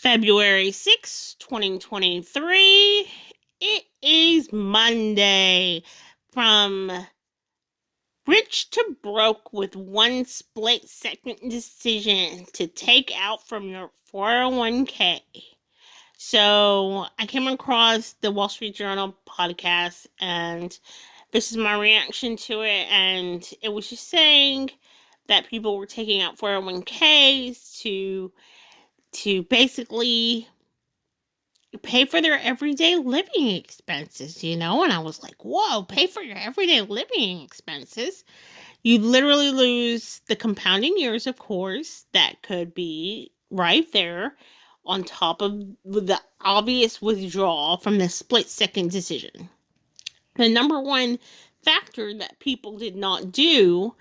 February 6th, 2023. It is Monday. From rich to broke with one split second decision to take out from your 401k. So I came across the Wall Street Journal podcast, and this is my reaction to it. And it was just saying that people were taking out 401ks to basically pay for their everyday living expenses, and I was like, whoa, pay for your everyday living expenses. You literally lose the compounding years, of course, that could be right there on top of the obvious withdrawal from the split second decision. The number one factor that people did not do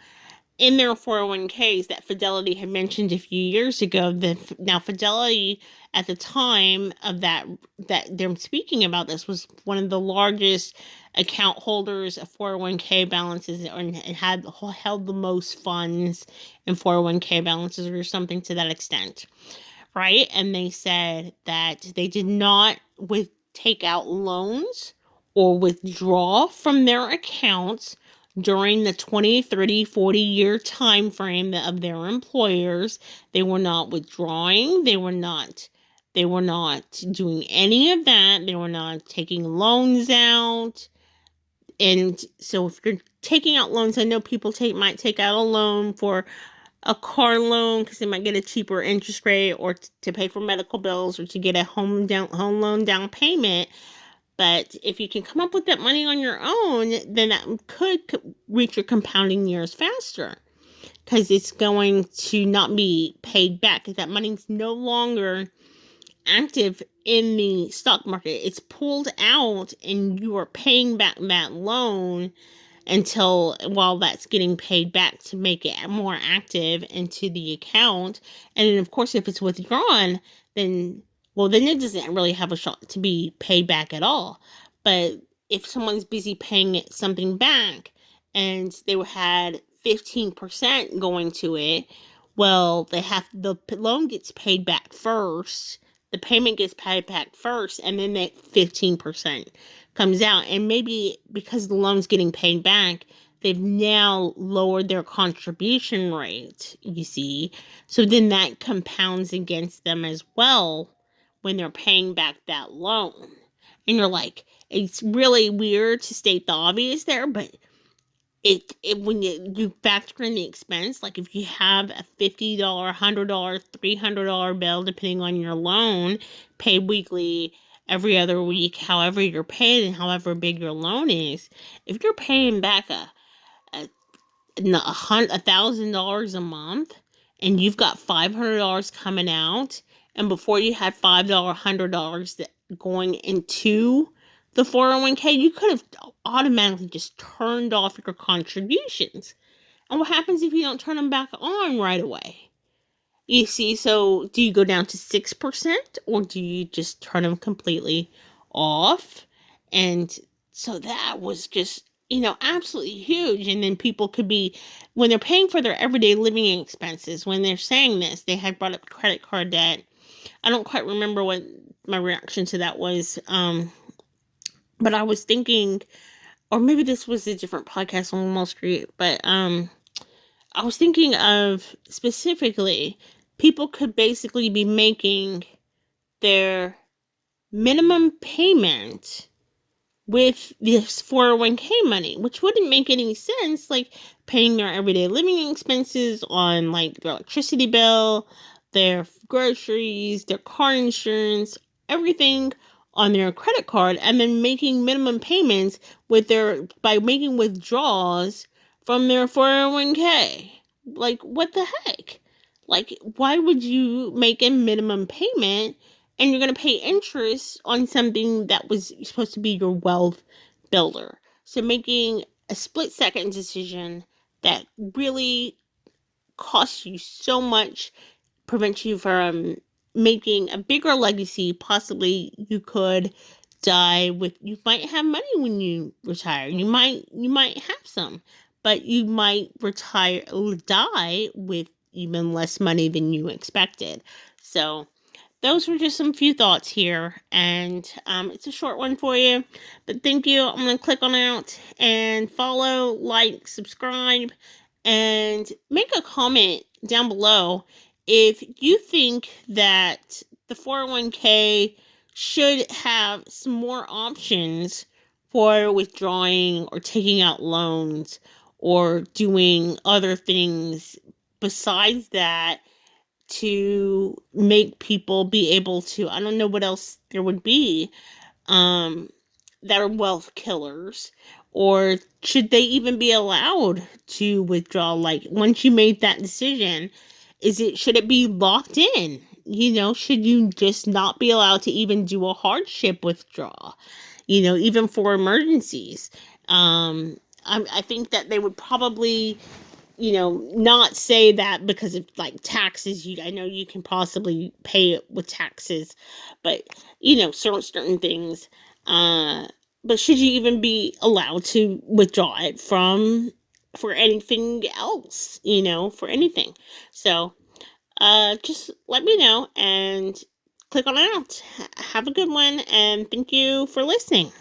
in their 401ks that Fidelity had mentioned a few years ago. Now Fidelity at the time of that they're speaking about this was one of the largest account holders of 401k balances, and it had held the most funds in 401k balances or something to that extent, right? And they said that they did not take out loans or withdraw from their accounts during the 20, 30, 40-year time frame of their employers. They were not withdrawing. They were not doing any of that. They were not taking loans out. And so if you're taking out loans, I know people might take out a loan for a car loan because they might get a cheaper interest rate, or to pay for medical bills, or to get a home loan down payment. But if you can come up with that money on your own, then that could reach your compounding years faster, because it's going to not be paid back. If that money's no longer active in the stock market, it's pulled out, and you are paying back that loan while that's getting paid back to make it more active into the account. And then, of course, if it's withdrawn, then it doesn't really have a shot to be paid back at all. But if someone's busy paying something back and they had 15% going to it, well, the loan gets paid back first, the payment gets paid back first, and then that 15% comes out. And maybe because the loan's getting paid back, they've now lowered their contribution rate, you see. So then that compounds against them as well when they're paying back that loan. And you're like, it's really weird to state the obvious there, but when you factor in the expense, like if you have a $50, $100, $300 bill, depending on your loan, paid weekly, every other week, however you're paid and however big your loan is, if you're paying back $1,000 a month, and you've got $500 coming out, and before you had $5, $100 going into the 401k, you could have automatically just turned off your contributions. And what happens if you don't turn them back on right away? You see, so do you go down to 6%, or do you just turn them completely off? And so that was just, absolutely huge. And then people could be, when they're paying for their everyday living expenses, when they're saying this, they had brought up credit card debt. I don't quite remember what my reaction to that was. But I was thinking, or maybe this was a different podcast on Wall Street, but I was thinking of specifically, people could basically be making their minimum payment with this 401k money, which wouldn't make any sense, like paying their everyday living expenses on like their electricity bill, their groceries, their car insurance, everything on their credit card, and then making minimum payments by making withdrawals from their 401k. Like, what the heck? Like, why would you make a minimum payment and you're going to pay interest on something that was supposed to be your wealth builder? So making a split-second decision that really costs you so much, prevents you from making a bigger legacy. Possibly you could die you might have money when you retire. You might have some, but you might die with even less money than you expected. So those were just some few thoughts here, and it's a short one for you, but thank you. I'm going to click on out and follow, like, subscribe, and make a comment down below if you think that the 401k should have some more options for withdrawing or taking out loans or doing other things besides that to make people be able to, I don't know what else there would be, um, that are wealth killers, or should they even be allowed to withdraw? Like, once you made that decision, should it be locked in? Should you just not be allowed to even do a hardship withdrawal? Even for emergencies. I think that they would probably not say that because of like taxes. I know you can possibly pay it with taxes, but certain things. Uh, but should you even be allowed to withdraw it for anything else? For anything. So, just let me know and click on out. Have a good one, and thank you for listening.